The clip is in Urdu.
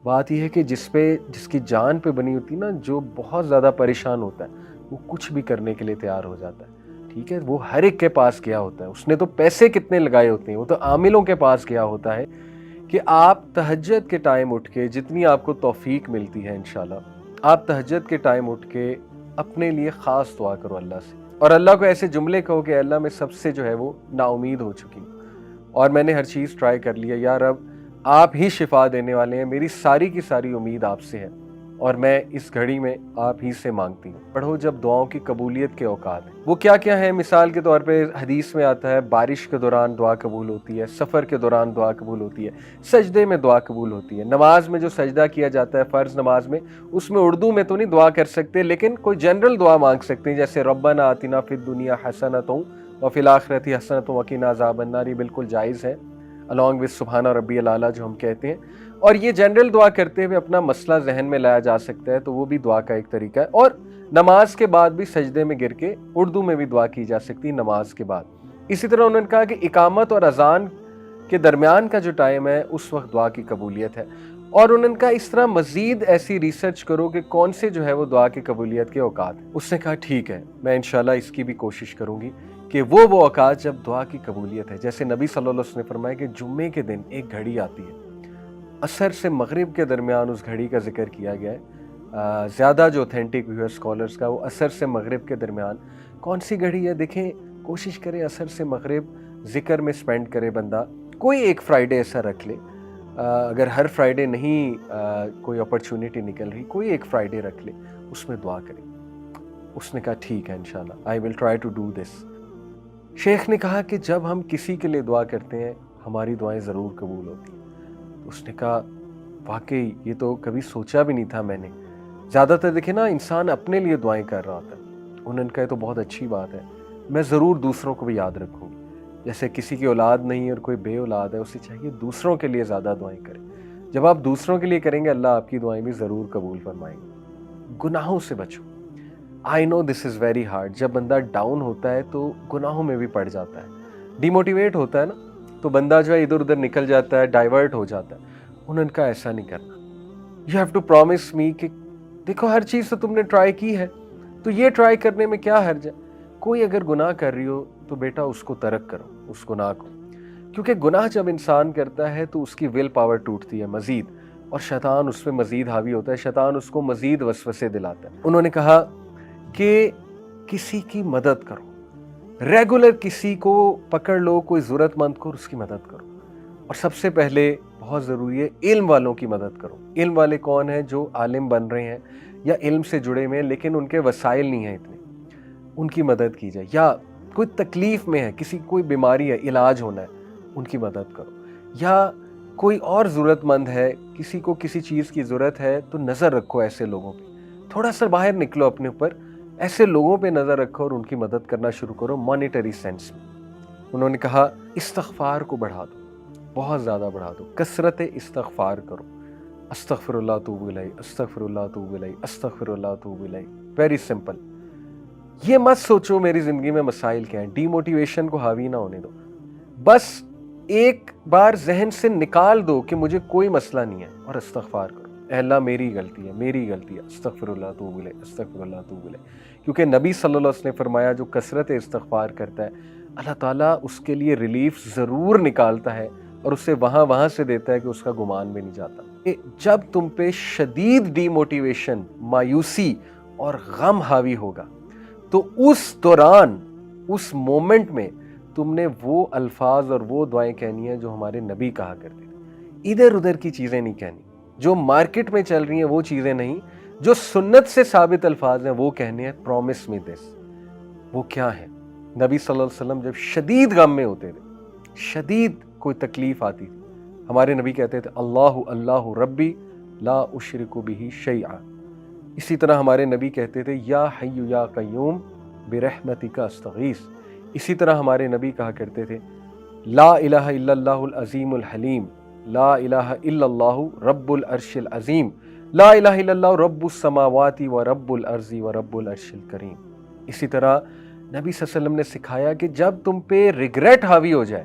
بات یہ ہے کہ جس کی جان پہ بنی ہوتی ہے نا، جو بہت زیادہ پریشان ہوتا ہے، وہ کچھ بھی کرنے کے لیے تیار ہو جاتا ہے. ٹھیک ہے، وہ ہر ایک کے پاس گیا ہوتا ہے. اس نے تو پیسے کتنے لگائے ہوتے ہیں، وہ تو عاملوں کے پاس گیا ہوتا ہے کہ آپ تہجد کے ٹائم اٹھ کے، جتنی آپ کو توفیق ملتی ہے انشاءاللہ، آپ تہجد کے ٹائم اٹھ کے اپنے لیے خاص دعا کرو اللہ سے، اور اللہ کو ایسے جملے کہو کہ اللہ میں سب سے جو ہے وہ نا امید ہو چکی ہوں، اور میں نے ہر چیز ٹرائی کر لیا، یا رب آپ ہی شفا دینے والے ہیں، میری ساری کی ساری امید آپ سے ہے، اور میں اس گھڑی میں آپ ہی سے مانگتی ہوں. پڑھو جب دعاؤں کی قبولیت کے اوقات ہیں. وہ کیا کیا ہیں؟ مثال کے طور پہ حدیث میں آتا ہے بارش کے دوران دعا قبول ہوتی ہے، سفر کے دوران دعا قبول ہوتی ہے، سجدے میں دعا قبول ہوتی ہے. نماز میں جو سجدہ کیا جاتا ہے فرض نماز میں، اس میں اردو میں تو نہیں دعا کر سکتے، لیکن کوئی جنرل دعا مانگ سکتے ہیں، جیسے ربنا آتنا فی الدنیا حسنۃ وفی الآخرۃ حسنۃ وقنا عذاب النار. یہ بالکل جائز ہے along with سبحان ربی الاعلیٰ جو ہم کہتے ہیں. اور یہ جنرل دعا کرتے ہوئے اپنا مسئلہ ذہن میں لایا جا سکتا ہے، تو وہ بھی دعا کا ایک طریقہ ہے. اور نماز کے بعد بھی سجدے میں گر کے اردو میں بھی دعا کی جا سکتی ہے نماز کے بعد. اسی طرح انہوں نے کہا کہ اقامت اور اذان کے درمیان کا جو ٹائم ہے اس وقت دعا کی قبولیت ہے. اور انہوں نے کہا اس طرح مزید ایسی ریسرچ کرو کہ کون سے جو ہے وہ دعا کی قبولیت کے اوقات ہیں. اس نے کہا ٹھیک ہے، میں انشاءاللہ اس کی بھی کوشش کروں گی کہ وہ اوقات جب دعا کی قبولیت ہے. جیسے نبی صلی اللہ علیہ وسلم نے فرمایا کہ جمعے کے دن ایک گھڑی آتی ہے، عصر سے مغرب کے درمیان اس گھڑی کا ذکر کیا گیا ہے. زیادہ جو اوتھینٹک ویو ہے اسکالرس کا، وہ عصر سے مغرب کے درمیان کون سی گھڑی ہے. دیکھیں، کوشش کریں عصر سے مغرب ذکر میں سپینڈ کرے بندہ. کوئی ایک فرائیڈے ایسا رکھ لے، اگر ہر فرائیڈے نہیں کوئی اپرچونٹی نکل رہی، کوئی ایک فرائیڈے رکھ لے، اس میں دعا کرے. اس نے کہا ٹھیک ہے انشاءاللہ I will try to do this. شیخ نے کہا کہ جب ہم کسی کے لیے دعا کرتے ہیں ہماری دعائیں ضرور قبول ہوتی ہیں. اس نے کہا واقعی یہ تو کبھی سوچا بھی نہیں تھا میں نے. زیادہ تر دیکھیں نا انسان اپنے لیے دعائیں کر رہا ہوتا ہے. انہوں نے کہا تو بہت اچھی بات ہے، میں ضرور دوسروں کو بھی یاد رکھوں گی. جیسے کسی کی اولاد نہیں اور کوئی بے اولاد ہے، اسے چاہیے دوسروں کے لیے زیادہ دعائیں کریں. جب آپ دوسروں کے لیے کریں گے اللہ آپ کی دعائیں بھی ضرور قبول فرمائیں گے. گناہوں سے بچو. آئی نو دس از ویری ہارڈ. جب بندہ ڈاؤن ہوتا ہے تو گناہوں میں بھی پڑ جاتا ہے، ڈی موٹیویٹ ہوتا ہے نا، تو بندہ جو ہے ادھر ادھر نکل جاتا ہے، ڈائیورٹ ہو جاتا ہے. انہوں نے کہا ایسا نہیں کرنا. یو ہیو ٹو پرومس می کہ دیکھو ہر چیز تو تم نے ٹرائی کی ہے، تو یہ ٹرائی کرنے میں کیا حرج ہے. کوئی اگر گناہ کر رہی ہو تو بیٹا اس کو ترک کرو، اس گناہ کو. کیونکہ گناہ جب انسان کرتا ہے تو اس کی ول پاور ٹوٹتی ہے مزید، اور شیطان اس پہ مزید حاوی ہوتا ہے، شیطان اس کو مزید وسوسے دلاتا ہے. انہوں نے کہا کہ کسی کی مدد کرو، ریگولر کسی کو پکڑ لو، کوئی ضرورت مند کو، اس کی مدد کرو. اور سب سے پہلے بہت ضروری ہے علم والوں کی مدد کرو. علم والے کون ہیں؟ جو عالم بن رہے ہیں یا علم سے جڑے ہوئے ہیں لیکن ان کے وسائل نہیں ہیں اتنے، ان کی مدد کی جائے. یا کوئی تکلیف میں ہے، کسی کوئی بیماری ہے، علاج ہونا ہے، ان کی مدد کرو. یا کوئی اور ضرورت مند ہے، کسی کو کسی چیز کی ضرورت ہے، تو نظر رکھو ایسے لوگوں پہ. تھوڑا سا باہر نکلو اپنے اوپر، ایسے لوگوں پہ نظر رکھو اور ان کی مدد کرنا شروع کرو مانیٹری سینس میں. انہوں نے کہا استغفار کو بڑھا دو، بہت زیادہ بڑھا دو، کثرت استغفار کرو. استغفر اللہ توب الیہ، استغفر اللہ توب الیہ، استغفر اللہ توب الیہ. Very simple. یہ مت سوچو میری زندگی میں مسائل کیا ہیں، ڈی موٹیویشن کو حاوی نہ ہونے دو. بس ایک بار ذہن سے نکال دو کہ مجھے کوئی مسئلہ نہیں ہے، اور استغفار کرو. اے اللہ میری غلطی ہے، میری غلطی ہے، استغفر اللہ توب الیہ، استغفر اللہ توب الیہ. کیونکہ نبی صلی اللہ علیہ وسلم نے فرمایا جو کثرت استغفار کرتا ہے اللہ تعالیٰ اس کے لیے ریلیف ضرور نکالتا ہے، اور اسے وہاں سے دیتا ہے کہ اس کا گمان بھی نہیں جاتا. کہ جب تم پہ شدید ڈی موٹیویشن، مایوسی اور غم حاوی ہوگا، تو اس دوران، اس مومنٹ میں تم نے وہ الفاظ اور وہ دعائیں کہنی ہیں جو ہمارے نبی کہا کرتے تھے. ادھر ادھر کی چیزیں نہیں کہنی، جو مارکیٹ میں چل رہی ہیں وہ چیزیں نہیں، جو سنت سے ثابت الفاظ ہیں وہ کہنے ہیں. پرومس می دس. وہ کیا ہے؟ نبی صلی اللہ علیہ وسلم جب شدید غم میں ہوتے تھے، شدید کوئی تکلیف آتی تھی، ہمارے نبی کہتے تھے اللہ اللہ ربی لا اشرک بہ شیئا. اسی طرح ہمارے نبی کہتے تھے یا حی یا قیوم برحمتک استغیث. اسی طرح ہمارے نبی کہا کرتے تھے لا الہ الا اللہ العظیم الحلیم، لا الہ الا اللہ رب العرش العظیم، لا الہ الا اللہ رب السماوات و رب الارض و رب العرش الکریم. اسی طرح نبی صلی اللہ علیہ وسلم نے سکھایا کہ جب تم پہ ریگریٹ حاوی ہو جائے